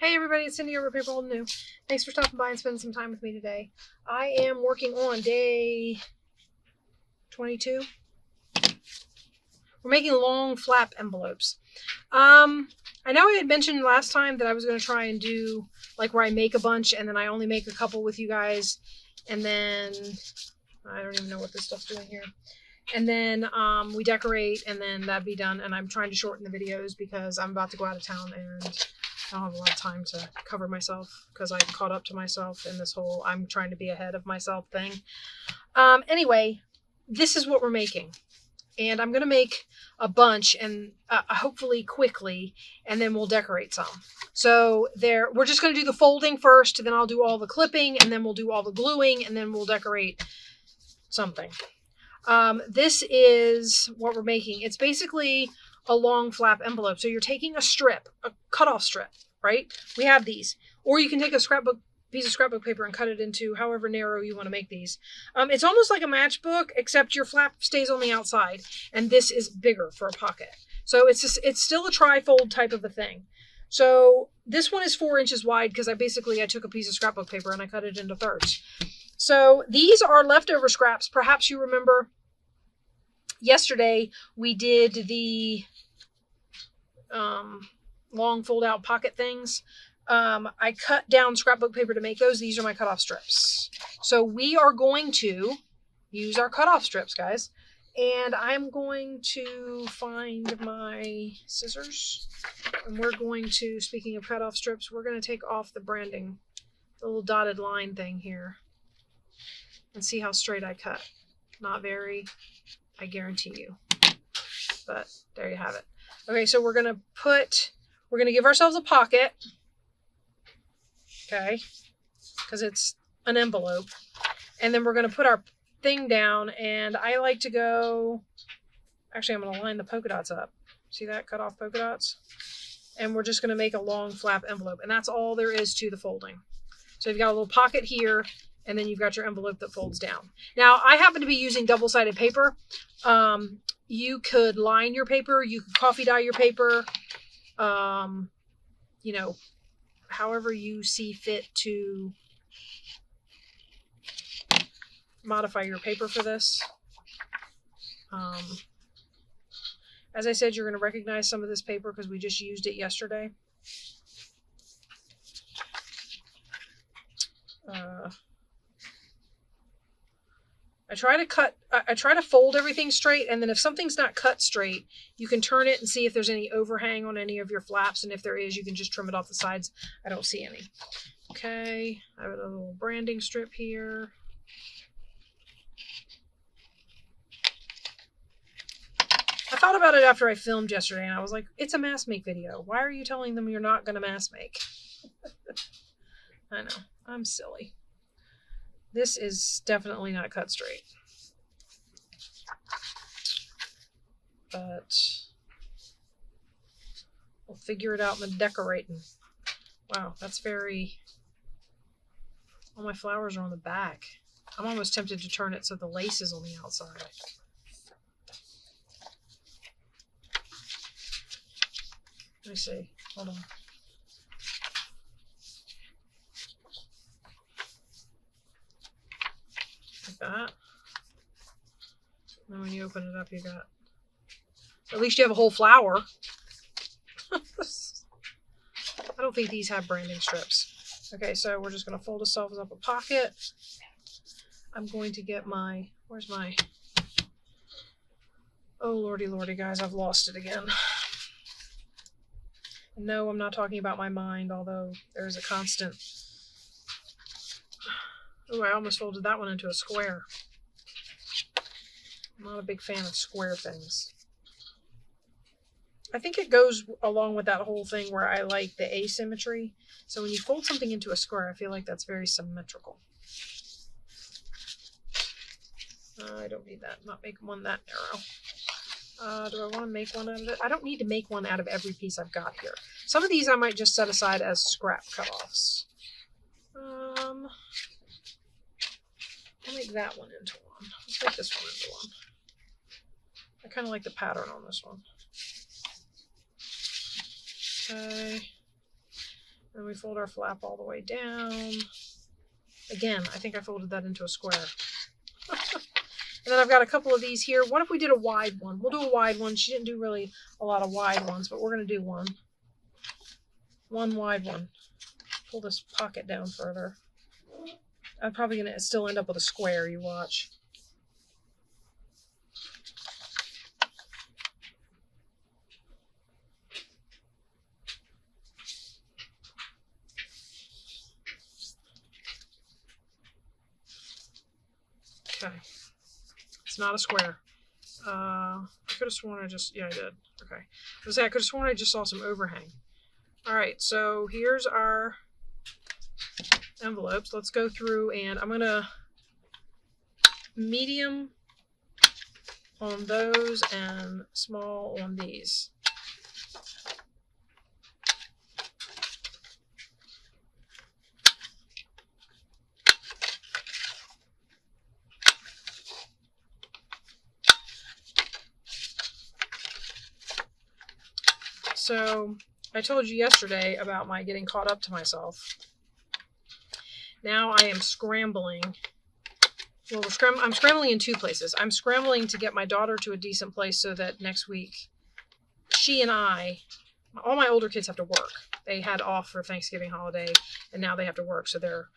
Hey everybody, it's Cindy over at paper.old.new. Thanks for stopping by and spending some time with me today. I am working on day 22. We're making long flap envelopes. I know I had mentioned last time that I was going to try and do like where I make a bunch and then I only make a couple with you guys, and then I don't even know what this stuff's doing here. And then we decorate, and then that'd be done. And I'm trying to shorten the videos because I'm about to go out of town and I don't have a lot of time to cover myself because I've caught up to myself in this whole I'm trying to be ahead of myself thing. Anyway, this is what we're making. And I'm going to make a bunch, and hopefully quickly, and then we'll decorate some. So we're just going to do the folding first, then I'll do all the clipping, and then we'll do all the gluing, and then we'll decorate something. This is what we're making. It's basically a long flap envelope. So you're taking a strip, a cutoff strip, right? We have these. Or you can take a piece of scrapbook paper and cut it into however narrow you want to make these. It's almost like a matchbook, except your flap stays on the outside, and this is bigger for a pocket. So it's still a tri-fold type of a thing. So this one is 4 inches wide because I took a piece of scrapbook paper and I cut it into thirds. So these are leftover scraps. Perhaps you remember yesterday we did the long fold out pocket things. I cut down scrapbook paper to make those. These are my cutoff strips. So we are going to use our cutoff strips, guys. And I'm going to find my scissors. And we're going to, speaking of cutoff strips, we're going to take off the branding, the little dotted line thing here, and see how straight I cut. Not very, I guarantee you. But there you have it. Okay, so we're going to give ourselves a pocket. Okay, because it's an envelope. And then we're going to put our thing down, and I like to go, actually I'm going to line the polka dots up. See that? Cut off polka dots. And we're just going to make a long flap envelope. And that's all there is to the folding. So you've got a little pocket here, and then you've got your envelope that folds down. Now, I happen to be using double-sided paper. You could line your paper. You could coffee dye your paper. You know, however you see fit to modify your paper for this. As I said, you're going to recognize some of this paper because we just used it yesterday. I try to fold everything straight, and then if something's not cut straight, you can turn it and see if there's any overhang on any of your flaps, and if there is, you can just trim it off the sides. I don't see any. Okay, I have a little branding strip here. I thought about it after I filmed yesterday, and I was like, it's a mask make video. Why are you telling them you're not going to mask make? I know, I'm silly. This is definitely not cut straight. But we'll figure it out in the decorating. Wow, that's very... All my flowers are on the back. I'm almost tempted to turn it so the lace is on the outside. Let me see. Hold on. Like that. And when you open it up, you got... At least you have a whole flower. I don't think these have branding strips. Okay, so we're just going to fold ourselves up a pocket. I'm going to get my... Where's my... Oh, lordy, lordy, guys, I've lost it again. No, I'm not talking about my mind, although there is a constant... Oh, I almost folded that one into a square. I'm not a big fan of square things. I think it goes along with that whole thing where I like the asymmetry. So when you fold something into a square, I feel like that's very symmetrical. I don't need that. Not make one that narrow. Do I want to make one out of it? I don't need to make one out of every piece I've got here. Some of these I might just set aside as scrap cutoffs. I'll make that one into one. Let's make this one into one. I kind of like the pattern on this one. Okay. And we fold our flap all the way down. Again, I think I folded that into a square. And then I've got a couple of these here. What if we did a wide one? We'll do a wide one. She didn't do really a lot of wide ones, but we're going to do one. One wide one. Pull this pocket down further. I'm probably going to still end up with a square, you watch. Okay. It's not a square. I could have sworn I just, yeah, I did. Okay. I could have sworn I just saw some overhang. All right, so here's our envelopes. Let's go through, and I'm going to medium on those and small on these. So I told you yesterday about my getting caught up to myself. Now I am scrambling. Well, I'm scrambling in two places. I'm scrambling to get my daughter to a decent place so that next week she and I, all my older kids have to work. They had off for Thanksgiving holiday and now they have to work, so they're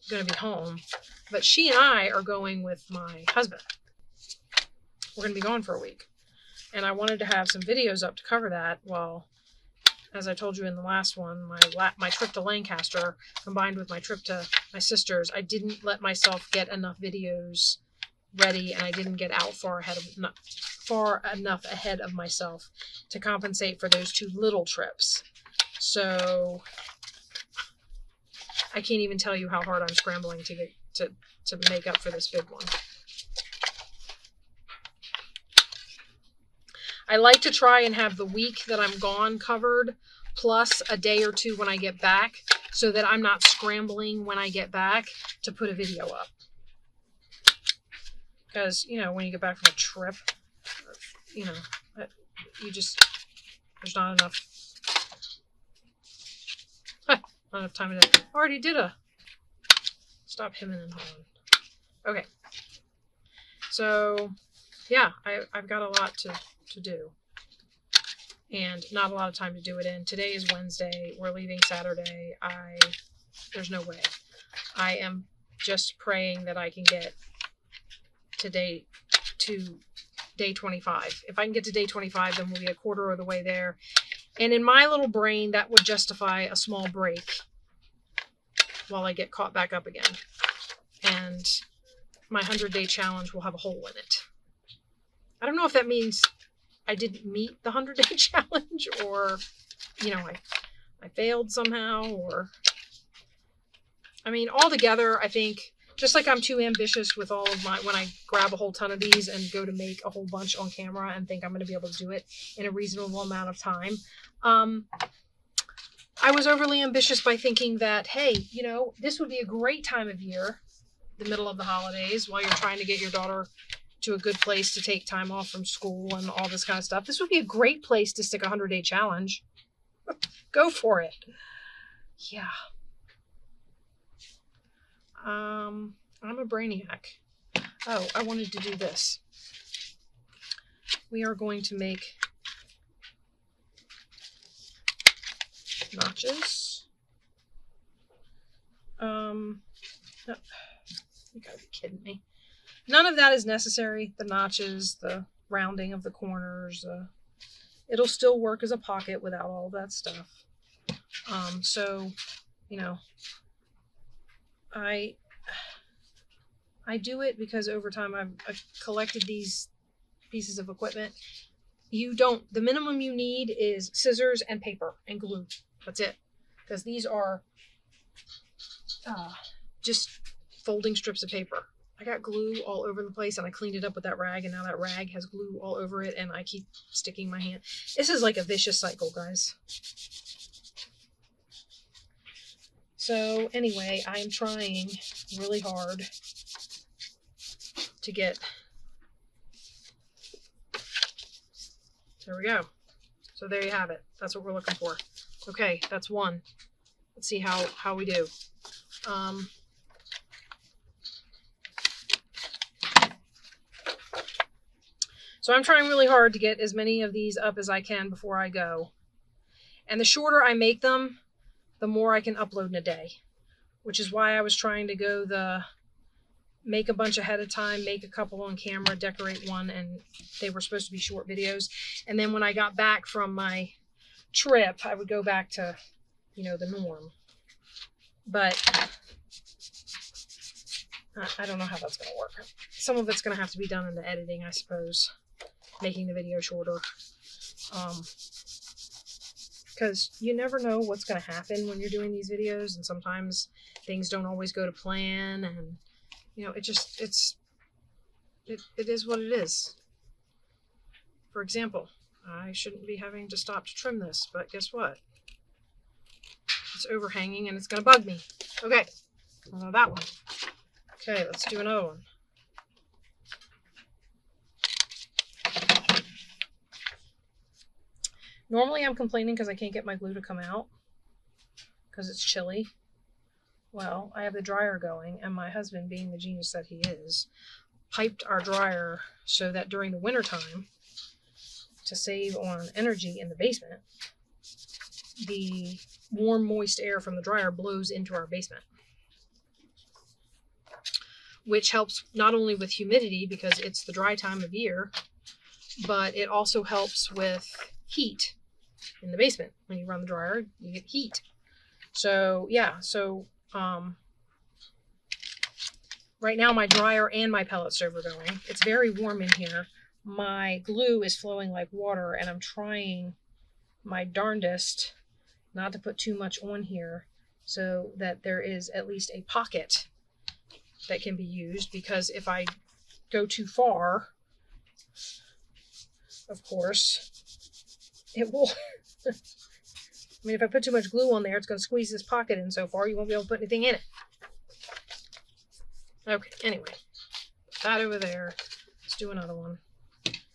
going to be home. But she and I are going with my husband. We're going to be gone for a week. And I wanted to have some videos up to cover that. Well, as I told you in the last one, my trip to Lancaster combined with my trip to my sister's, I didn't let myself get enough videos ready, and I didn't get out far enough ahead of myself to compensate for those two little trips. So I can't even tell you how hard I'm scrambling to get to make up for this big one. I like to try and have the week that I'm gone covered, plus a day or two when I get back, so that I'm not scrambling when I get back to put a video up. Because, you know, when you get back from a trip, you know, there's not enough, not enough time to, already did stop hemming and hawing. Okay. So, yeah, I've got a lot to do, and not a lot of time to do it in. Today is Wednesday. We're leaving Saturday. There's no way. I am just praying that I can get to day 25. If I can get to day 25, then we'll be a quarter of the way there. And in my little brain, that would justify a small break while I get caught back up again. And my 100-day challenge will have a hole in it. I don't know if that means I didn't meet the 100-day challenge, or, you know, I failed somehow, or, I mean, altogether, I think, just like I'm too ambitious with all of when I grab a whole ton of these and go to make a whole bunch on camera and think I'm going to be able to do it in a reasonable amount of time. I was overly ambitious by thinking that, hey, you know, this would be a great time of year, the middle of the holidays, while you're trying to get your daughter to a good place to take time off from school and all this kind of stuff. This would be a great place to stick a 100-day challenge. Go for it. Yeah. I'm a brainiac. Oh, I wanted to do this. We are going to make notches. No, you gotta be kidding me. None of that is necessary. The notches, the rounding of the corners, it'll still work as a pocket without all that stuff. So, you know, I do it because over time I've collected these pieces of equipment. The minimum you need is scissors and paper and glue. That's it. Because these are just folding strips of paper. I got glue all over the place and I cleaned it up with that rag, and now that rag has glue all over it and I keep sticking my hand. This is like a vicious cycle, guys. So anyway, I'm trying really hard to get, there we go. So there you have it. That's what we're looking for. Okay, that's one. Let's see how we do. So I'm trying really hard to get as many of these up as I can before I go. And the shorter I make them, the more I can upload in a day, which is why I was trying to go the make a bunch ahead of time, make a couple on camera, decorate one, and they were supposed to be short videos. And then when I got back from my trip, I would go back to, you know, the norm. But I don't know how that's going to work. Some of it's going to have to be done in the editing, I suppose, making the video shorter. Because you never know what's going to happen when you're doing these videos, and sometimes things don't always go to plan, and you know, it is what it is. For example, I shouldn't be having to stop to trim this, but guess what? It's overhanging and it's going to bug me. Okay, that one. Okay, let's do another one. Normally I'm complaining because I can't get my glue to come out because it's chilly. Well, I have the dryer going, and my husband, being the genius that he is, piped our dryer so that during the wintertime, to save on energy in the basement, the warm, moist air from the dryer blows into our basement, which helps not only with humidity because it's the dry time of year, but it also helps with heat in the basement. When you run the dryer, you get heat. So yeah, right now my dryer and my pellet stove are going. It's very warm in here. My glue is flowing like water, and I'm trying my darndest not to put too much on here so that there is at least a pocket that can be used, because if I go too far, of course, it will... I mean, if I put too much glue on there, it's going to squeeze this pocket in so far, you won't be able to put anything in it. Okay, anyway, that over there. Let's do another one.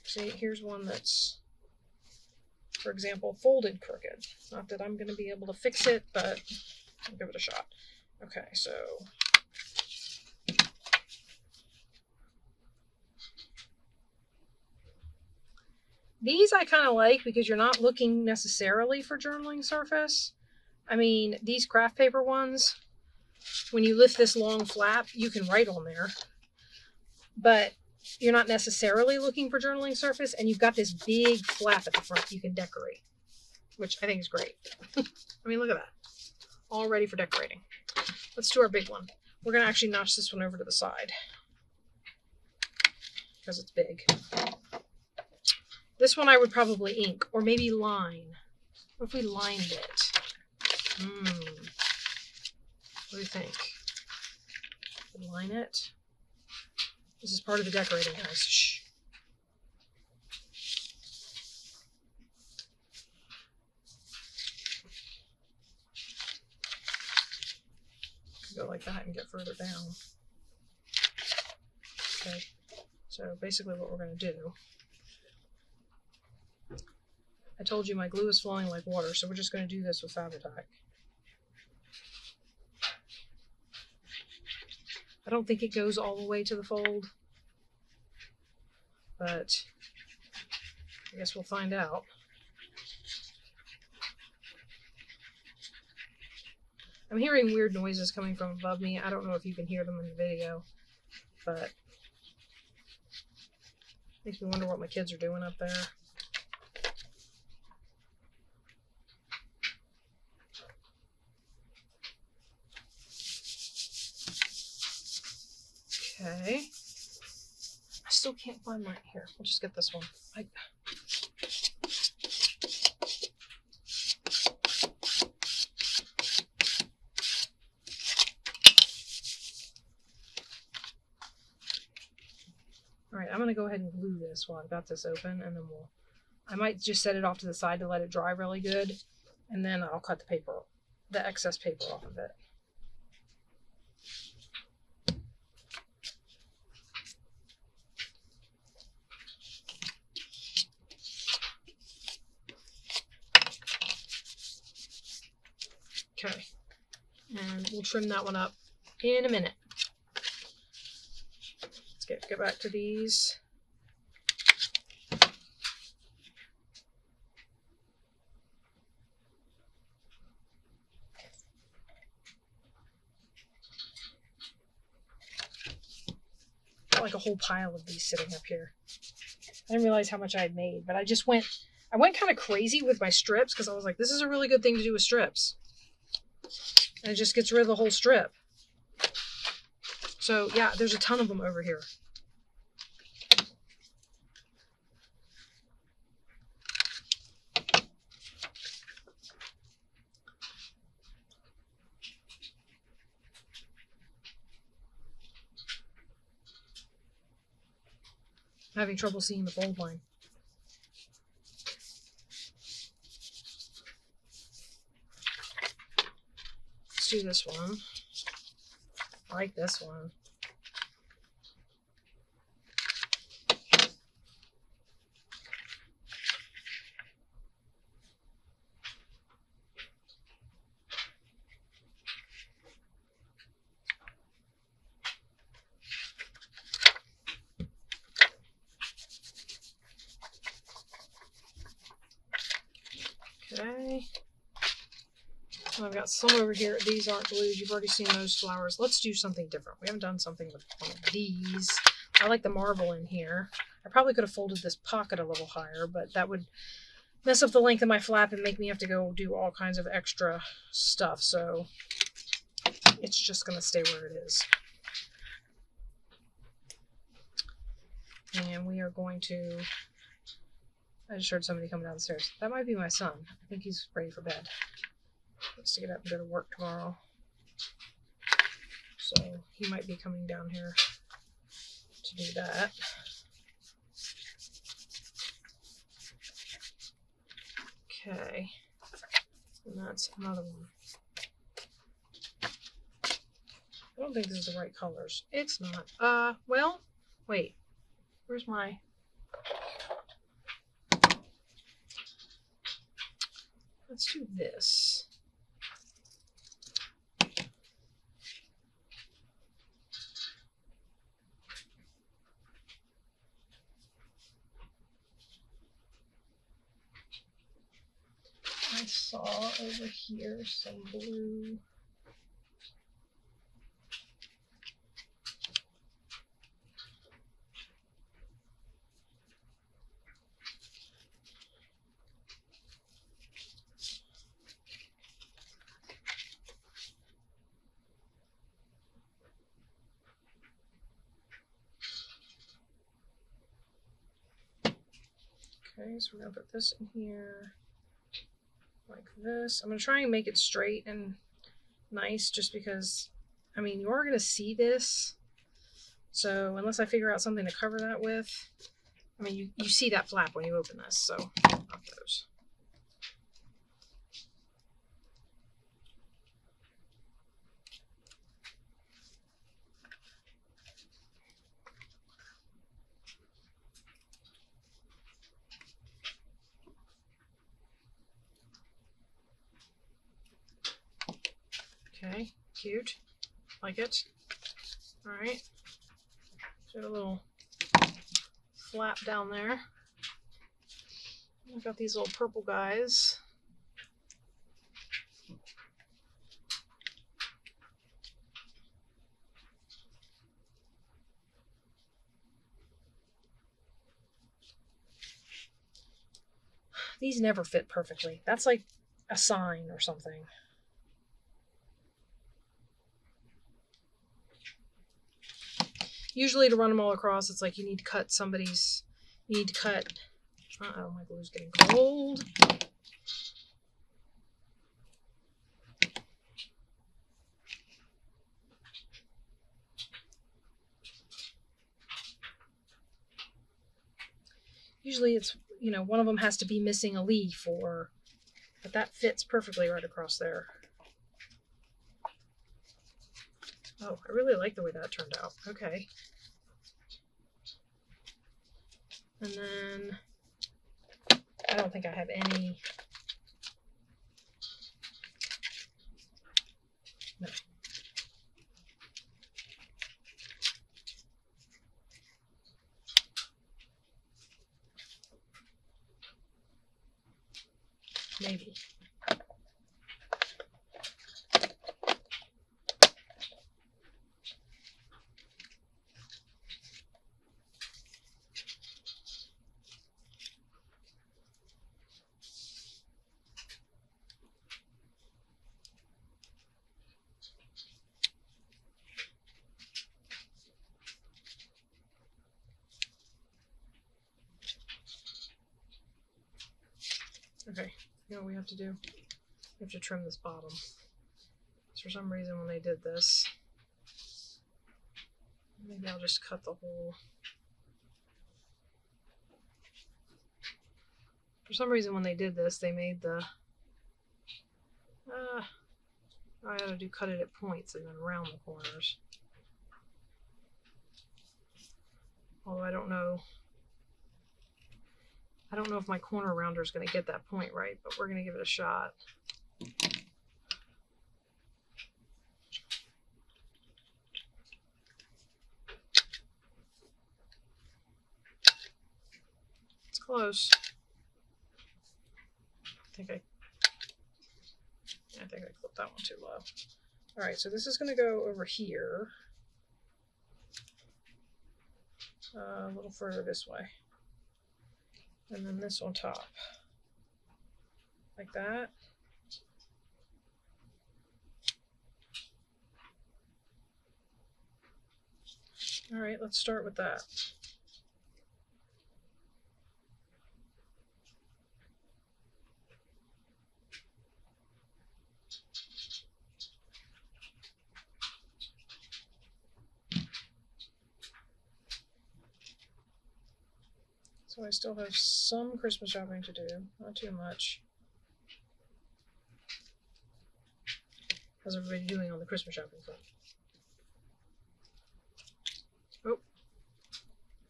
See, here's one that's, for example, folded crooked. Not that I'm going to be able to fix it, but I'll give it a shot. Okay, so these I kind of like because you're not looking necessarily for journaling surface. I mean, these craft paper ones, when you lift this long flap, you can write on there, but you're not necessarily looking for journaling surface, and you've got this big flap at the front you can decorate, which I think is great. I mean, look at that. All ready for decorating. Let's do our big one. We're going to actually notch this one over to the side because it's big. This one I would probably ink, or maybe line. What if we lined it? What do you think? Line it? This is part of the decorating, guys. Shh. Go like that and get further down. Okay, so basically what we're going to do, I told you my glue is flowing like water, so we're just going to do this with Fabri-Tac. I don't think it goes all the way to the fold, but I guess we'll find out. I'm hearing weird noises coming from above me. I don't know if you can hear them in the video, but makes me wonder what my kids are doing up there. Okay. I still can't find mine here. We'll just get this one. Alright, I'm going to go ahead and glue this while I've got this open, and then I might just set it off to the side to let it dry really good, and then I'll cut the excess paper off of it. Okay, we'll trim that one up in a minute. Let's get back to these. Got like a whole pile of these sitting up here. I didn't realize how much I had made, but I went kind of crazy with my strips because I was like, this is a really good thing to do with strips. And it just gets rid of the whole strip. So yeah, there's a ton of them over here. I'm having trouble seeing the fold line. Let's do this one. I like this one. Okay. And I've got some over here. These aren't glued. You've already seen those flowers. Let's do something different. We haven't done something with one of these. I like the marble in here. I probably could have folded this pocket a little higher, but that would mess up the length of my flap and make me have to go do all kinds of extra stuff. So it's just going to stay where it is. And we are going to... I just heard somebody coming down the stairs. That might be my son. I think he's ready for bed. He has to get up and go to work tomorrow. So he might be coming down here to do that. Okay. And that's another one. I don't think this is the right colors. It's not. Well, wait. Where's my... Let's do this. I saw over here some blue. Okay, so we're going to put this in here like this. I'm going to try and make it straight and nice just because, I mean, you are going to see this. So unless I figure out something to cover that with, I mean, you see that flap when you open this, so not those. Okay, cute. Like it. Alright. Do a little flap down there. I've got these little purple guys. These never fit perfectly. That's like a sign or something. Usually to run them all across, it's like you need to cut somebody's, you need to cut, uh-oh, my glue's getting cold. Usually it's, you know, one of them has to be missing a leaf or, but that fits perfectly right across there. Oh, I really like the way that turned out. Okay. And then I don't think I have any. No, Maybe. Okay, you know what we have to do? We have to trim this bottom. For some reason when they did this, maybe I'll just cut the whole. For some reason when they did this, they made the, I ought to cut it at points and then around the corners. Although I don't know if my corner rounder is going to get that point right, but we're going to give it a shot. It's close. I think I clipped that one too low. All right, so this is going to go over here, a little further this way, and then this on top, like that. All right, let's start with that. So I still have some Christmas shopping to do, not too much. How's everybody doing on the Christmas shopping front? Oh,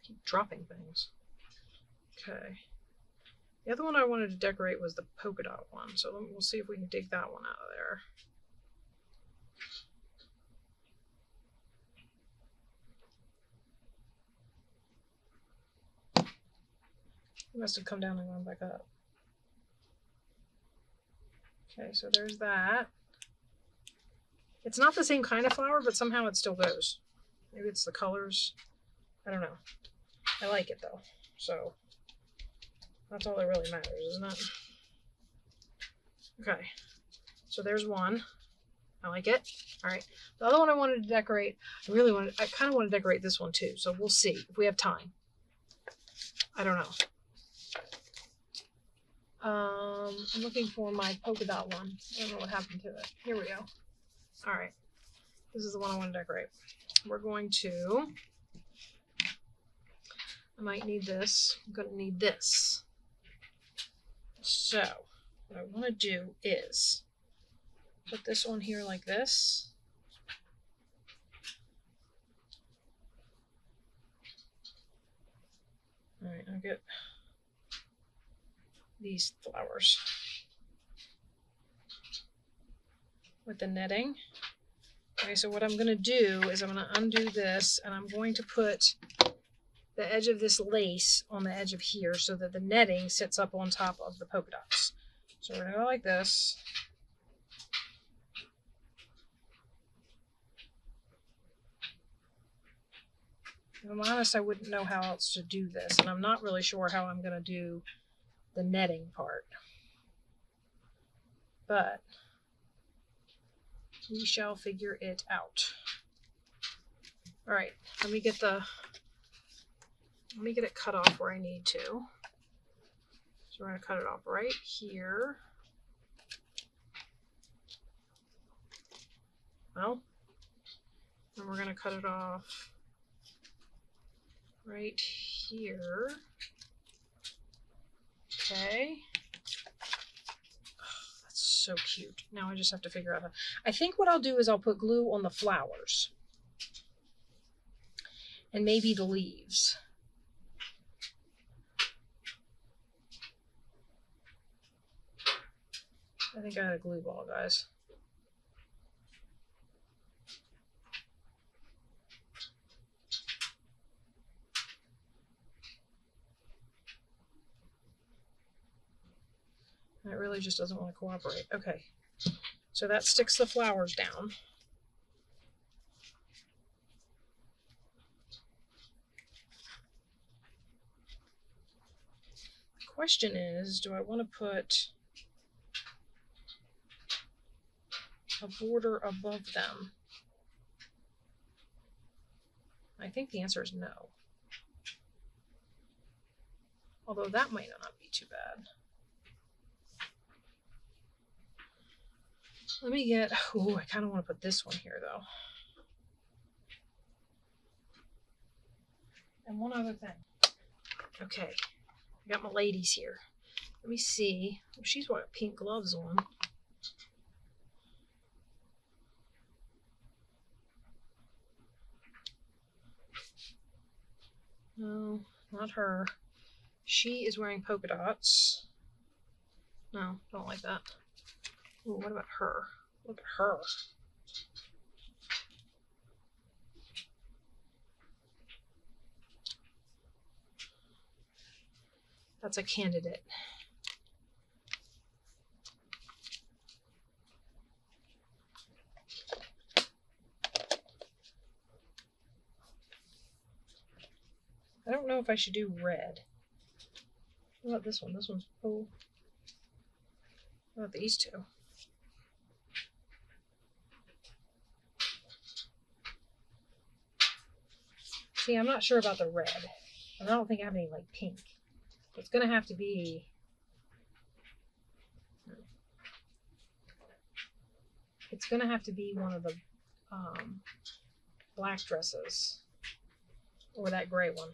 keep dropping things. Okay. The other one I wanted to decorate was the polka dot one, so we'll see if we can dig that one out of there. It must have come down and gone back up. Okay, so there's that. It's not the same kind of flower, but somehow it still goes. Maybe it's the colors. I don't know. I like it though. So that's all that really matters, isn't it? Okay. So there's one. I like it. All right. The other one I wanted to decorate, I kind of want to decorate this one too. So we'll see if we have time. I don't know. I'm looking for my polka dot one. I don't know what happened to it. Here we go. All right. This is the one I want to decorate. We're going to, I might need this. I'm going to need this. So what I want to do is put this on here like this. All right, I'll get these flowers with the netting. Okay, so what I'm going to do is I'm going to undo this and I'm going to put the edge of this lace on the edge of here so that the netting sits up on top of the polka dots. So we're going to go like this. If I'm honest, I wouldn't know how else to do this, and I'm not really sure how I'm going to do the netting part. But we shall figure it out. All right, let me get it cut off where I need to. So we're going to cut it off right here. Well, and we're going to cut it off right here. Okay. Oh, that's so cute. Now I just have to figure out how. I think what I'll do is I'll put glue on the flowers and maybe the leaves. I think I had a glue ball, guys. All it really just doesn't want to cooperate. Okay, so that sticks the flowers down. The question is, do I want to put a border above them? I think the answer is no. Although that might not be too bad. Let me get, oh, I kind of want to put this one here though. And one other thing. Okay, I got my ladies here. Let me see. Oh, she's got pink gloves on. No, not her. She is wearing polka dots. No, don't like that. Ooh, what about her? Look at her. That's a candidate. I don't know if I should do red. What about this one? This one's, oh. What about these two? See, I'm not sure about the red. And I don't think I have any, like, pink. It's going to have to be... It's going to have to be one of the black dresses. Or that gray one.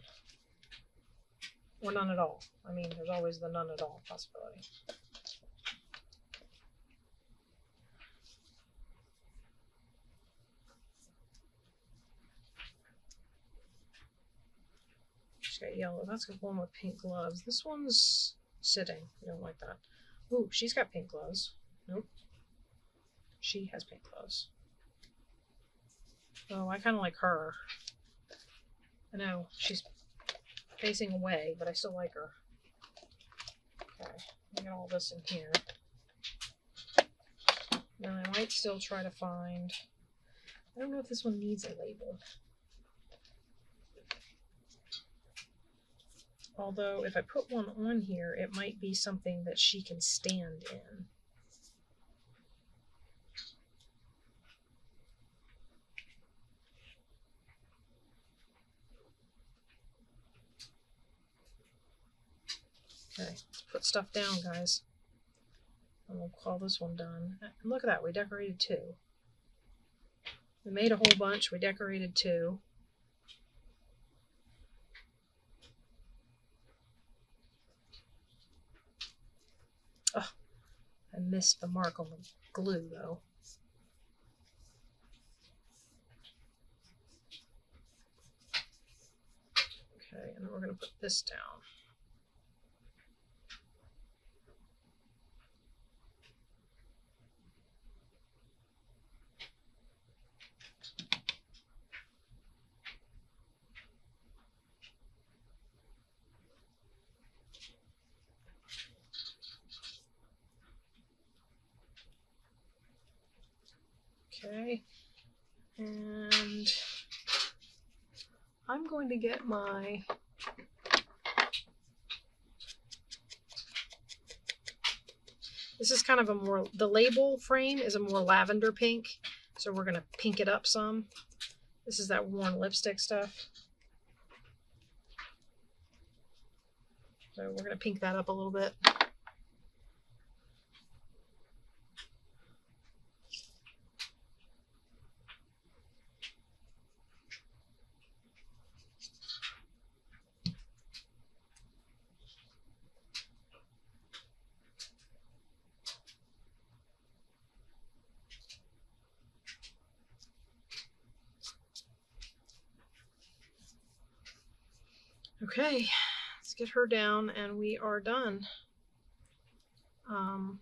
Or none at all. I mean, there's always the none at all possibility. She's got yellow. That's the one with pink gloves. This one's sitting. I don't like that. Ooh, she's got pink gloves. Nope. She has pink gloves. Oh, I kind of like her. I know, she's facing away, but I still like her. Okay, I got all this in here. Now I might still try to find... I don't know if this one needs a label. Although, if I put one on here, it might be something that she can stand in. Okay, let's put stuff down, guys. And we'll call this one done. And look at that, we decorated 2. We made a whole bunch, we decorated 2. Oh, I missed the mark on the glue though. Okay, and then we're going to put this down. Okay, and I'm going to get my this is kind of a more, the label frame is a more lavender pink, so we're going to pink it up some. This is that worn lipstick stuff. So we're going to pink that up a little bit. Okay, let's get her down and we are done. I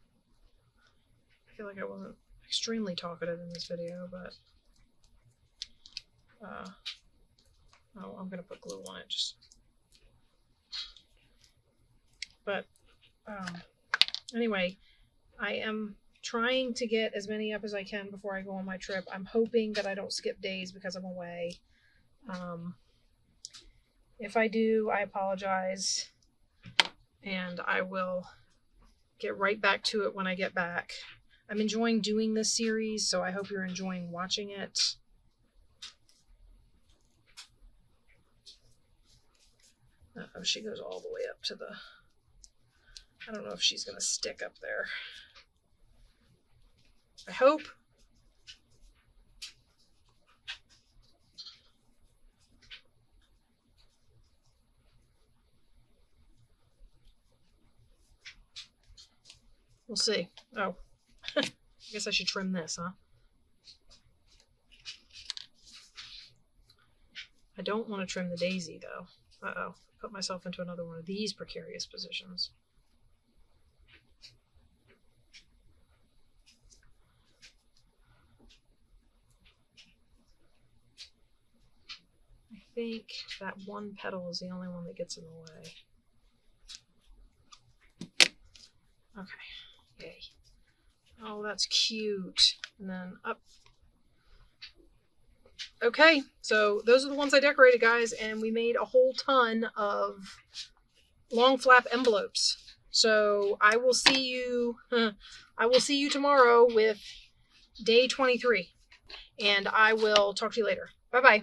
feel like I wasn't extremely talkative in this video, but oh, I'm gonna put glue on it just. But anyway, I am trying to get as many up as I can before I go on my trip. I'm hoping that I don't skip days because I'm away. If I do, I apologize, and I will get right back to it when I get back. I'm enjoying doing this series, so I hope you're enjoying watching it. Uh-oh, she goes all the way up to the... I don't know if she's going to stick up there. I hope. We'll see. Oh, I guess I should trim this, huh? I don't want to trim the daisy, though. Uh-oh. Put myself into another one of these precarious positions. I think that one petal is the only one that gets in the way. Okay. Yay. Oh, that's cute. And then up. Okay, so those are the ones I decorated, guys, and we made a whole ton of long flap envelopes. So I will see you tomorrow with day 23, and I will talk to you later. Bye-bye.